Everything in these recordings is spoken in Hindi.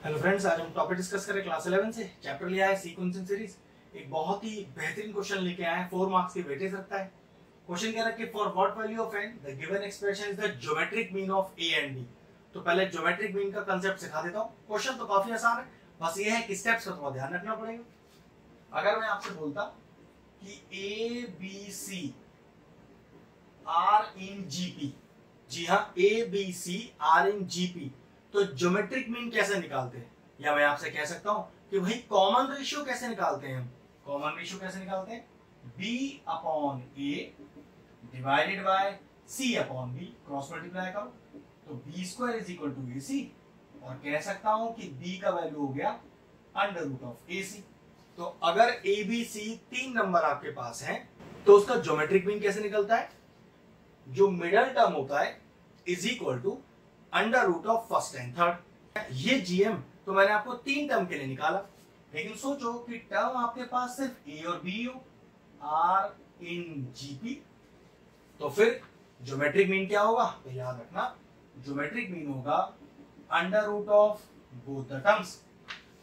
हेलो फ्रेंड्स, आज हम टॉपिक डिस्कस करें क्लास 11 से। चैप्टर लिया है सीक्वेंसिंग सीरीज। एक बहुत ही बेहतरीन क्वेश्चन लेके आए हैं, 4 मार्क्स की वेटेज रखता है। क्वेश्चन कह रहा है कि for what value of n the given expression is the geometric mean of a and b। तो पहले ज्योमेट्रिक मीन का कांसेप्ट सिखा देता हूं। क्वेश्चन तो काफी आसान है, बस ये है कि स्टेप्स का थोड़ा ध्यान रखना पड़ेगा। अगर मैं आपसे बोलता कि a b c are in GP, जी हाँ, a b c are in GP, तो ज्योमेट्रिक मीन कैसे निकालते हैं? या मैं आपसे कह सकता हूं कि भाई कॉमन रेशियो कैसे निकालते हैं? हम कॉमन रेशियो कैसे निकालते हैं? b upon a divided by c upon b, cross multiply करो तो b square is equal to ac। और कह सकता हूं कि b का वैल्यू हो गया अंडर रूट ऑफ ac। तो अगर a b c 3 नंबर आपके पास हैं तो उसका ज्योमेट्रिक मीन कैसे निकलता है? जो मिडल टर्म होता है is equal to under root of first and third. ये जीएम तो मैंने आपको 3 टर्म के लिए निकाला, लेकिन सोचो कि टर्म आपके पास सिर्फ ए और बी हो, आर इन जीपी, तो फिर ज्योमेट्रिक मीन क्या होगा? तो याद रखना, ज्योमेट्रिक मीन होगा under root of both the terms.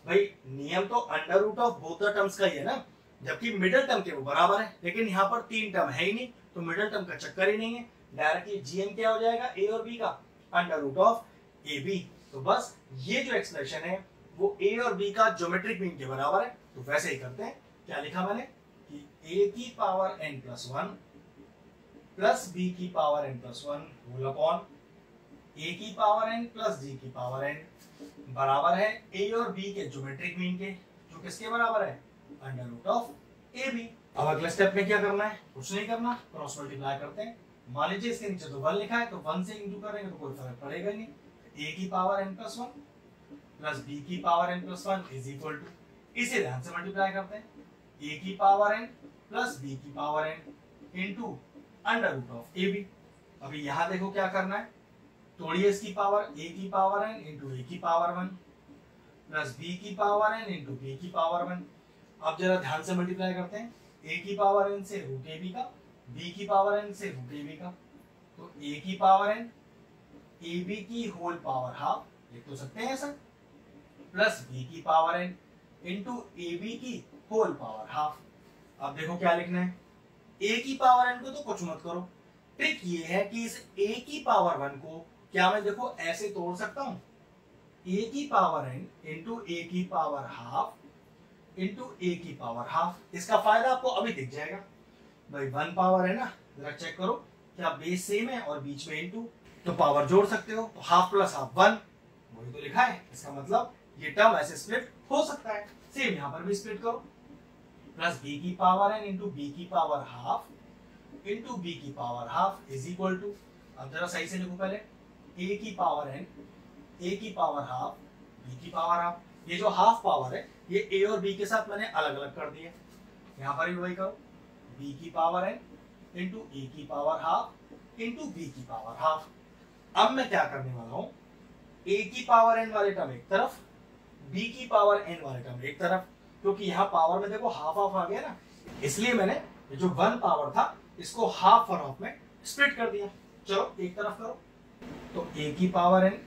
भाई नियम तो under root of both the terms का ही है ना, जबकि मिडल टर्म के वो बराबर है, लेकिन यहाँ पर 3 टर्म है ही नहीं, तो मिडल टर्म का चक्कर ही नहीं है। डायरेक्टली जीएम क्या हो जाएगा? ए और बी का under root of A B. तो बस ये जो एक्सप्रेशन है वो ए और बी का ज्योमेट्रिक मीन के बराबर है। तो वैसे ही करते हैं। क्या लिखा मैंने कि ए की power n plus 1 plus B की power n plus 1 whole upon A की पावर n प्लस जी की पावर n बराबर है ए और बी के ज्योमेट्रिक मीन के, जो किसके बराबर है? Under root of A B. अब अगले स्टेप में क्या करना है? कुछ नहीं करना, क्रॉस मल्टीप्लाई करते हैं। मान लीजिए इसके नीचे तो 1 लिखा है, तो 1 से इंटू करेंगे तो कोई फर्क पड़ेगा नहीं। a की power n plus 1 plus b की power n plus 1 is equal to, इसे ध्यान से मल्टीप्लाई करते हैं, a की पावर n प्लस b की power n into under root of A B. अभी यहां देखो क्या करना है, तोड़िए इसकी पावर, a की पावर n इंटू a की पावर 1 प्लस b की पावर n इंटू b की पावर 1। अब जरा ध्यान से मल्टीप्लाई करते हैं, a की पावर n से रूट ए बी का, b की पावर n से रूट ए बी का, तो a की पावर n ए बी की होल पावर हाफ लिख तो सकते हैं सर, प्लस b की power n into A B की होल पावर हाफ। अब देखो क्या लिखना है, a की पावर n को तो कुछ मत करो। ट्रिक ये है कि इस a की पावर 1 को क्या मैं देखो ऐसे तोड़ सकता हूं, a की पावर n इंटू a की पावर हाफ इंटू a की पावर हाफ। इसका फायदा आपको अभी दिख जाएगा। भाई 1 पावर है ना, जरा चेक करो क्या बेस सेम है और बीच में इनटू, तो पावर जोड़ सकते हो, तो हाफ प्लस हाफ 1, वही तो लिखा है। इसका मतलब ये टर्म ऐसे स्प्लिट हो सकता है। सेम यहां पर भी स्प्लिट करो, प्लस b की पावर n इंटू b की पावर हाफ इंटू b की power half is equal to, अब जरा सही से लिखो पहले, a की पावर n, a की पावर हाफ, b की पावर हाफ। ये जो हाफ पावर है ये a और b के साथ मैंने अलग अलग कर दिया, यहां पर भी वही करो, b की पावर n इंटू a की पावर हाफ इंटू b की पावर हाफ। अब मैं क्या करने वाला हूं, a की पावर n वाले टर्म एक तरफ, b की पावर n वाले टर्म एक तरफ, क्योंकि यहाँ पावर में देखो हाफ हाफ आ गया ना, इसलिए मैंने ये जो 1 पावर था इसको हाफ और हाफ में स्प्लिट कर दिया। चलो एक तरफ करो, तो a की पावर n,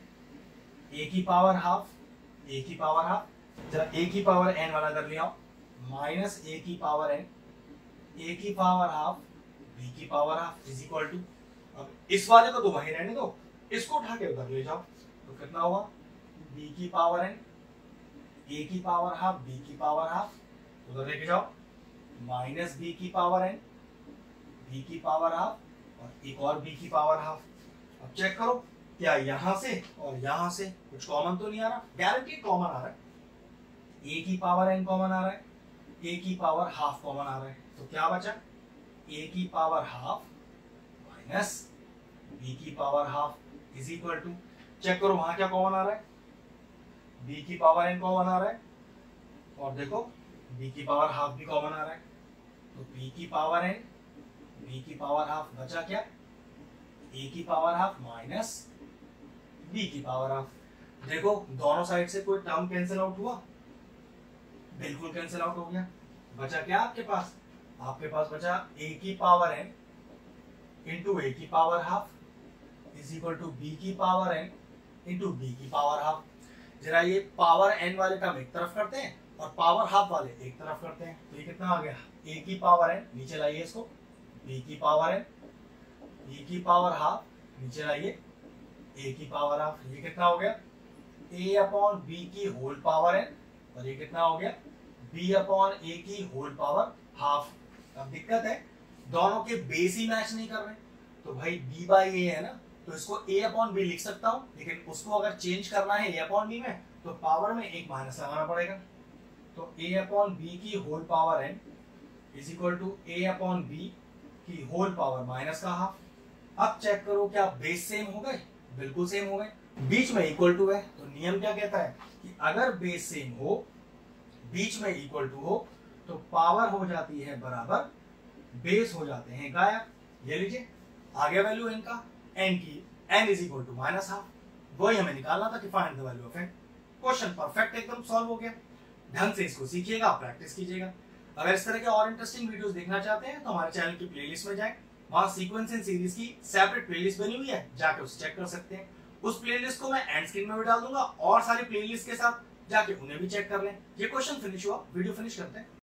a की पावर हाफ, a की पावर हाफ, जरा a की पावर n वाला कर लिया, माइनस a की पावर n, a की पावर हाफ, b की power half is equal to, अब इस वाले को तो वही रहने दो, इसको उठा के उधर ले जाओ, तो कितना हुआ, b की पावर n, a की पावर हाफ, b की पावर हाफ, उधर लेके जाओ, माइनस b की पावर n, b की पावर हाफ और एक और b की पावर हाफ। अब चेक करो क्या यहां से और यहां से कुछ कॉमन तो नहीं आ रहा? गारंटी कॉमन आ रहा है, a की पावर n कॉमन आ रहा है, a की पावर हाफ कॉमन आ रहा है, तो क्या बचा, a की पावर हाफ माइनस b की power half is equal to, check करो वहां क्या कॉमन आ रहा है, b की पावर n कॉमन आ रहा है, और देखो b की पावर हाफ भी कॉमन आ रहा है, तो b की पावर n, b की पावर हाफ बचा क्या, a की पावर हाफ माइनस b की पावर हाफ। देखो दोनों साइड से कोई टर्म कैंसिल आउट हुआ, बिल्कुल कैंसिल आउट हो गया। बचा क्या आपके पास? आपके पास बचा a की पावर n इंटू a की power half is equal to b की पावर n इंटू b की पावर हाफ। जरा ये पावर n वाले टर्म एक तरफ करते हैं और पावर हाफ वाले एक तरफ करते हैं, तो ये कितना आ गया a की पावर n, नीचे लाइए इसको b की पावर n, b की पावर हाफ, नीचे लाइए a की पावर हाफ, ये कितना हो गया a अपॉन b की होल पावर n, और ये कितना हो गया b अपॉन a की होल पावर हाफ। अब दिक्कत है दोनों के बेस ही मैच नहीं कर रहे, तो भाई b बाई a है ना, तो इसको a अपॉन b लिख सकता हूं, लेकिन उसको अगर चेंज करना है a अपॉन b में तो पावर में एक माइनस लगाना पड़ेगा, तो a अपॉन b की whole power n is equal to a upon b की होल पावर माइनस का हाफ। अब चेक करो क्या बेस सेम हो गए, बिल्कुल सेम हो गए, बीच में इक्वल टू है, तो नियम क्या कहता है कि अगर बेस सेम हो, बीच में इक्वल टू हो, तो पावर हो जाती है बराबर, बेस हो जाते हैं गायब। ये लीजिए आ गया वैल्यू n का, n की n is equal to minus half, वही हमें निकालना था कि find the value of n। Question perfect एकदम सॉल्व हो गया। ढंग से इसको सीखिएगा, प्रैक्टिस कीजिएगा। अगर इस तरह के और इंटरेस्टिंग वीडियोस देखना चाहते हैं तो हमारे चैनल की प्लेलिस्ट में जाएं, वहां सीक्वेंस एंड सीरीज की सेपरेट प्लेलिस्ट बनी हुई है, जाके उसे चेक कर सकते हैं। उस प्लेलिस्ट को मैं एंड स्क्रीन में भी डाल दूंगा और सारी प्लेलिस्ट के साथ जाके उन्हें भी चेक कर लें। ये क्वेश्चन फिनिश हुआ, वीडियो फिनिश करते हैं।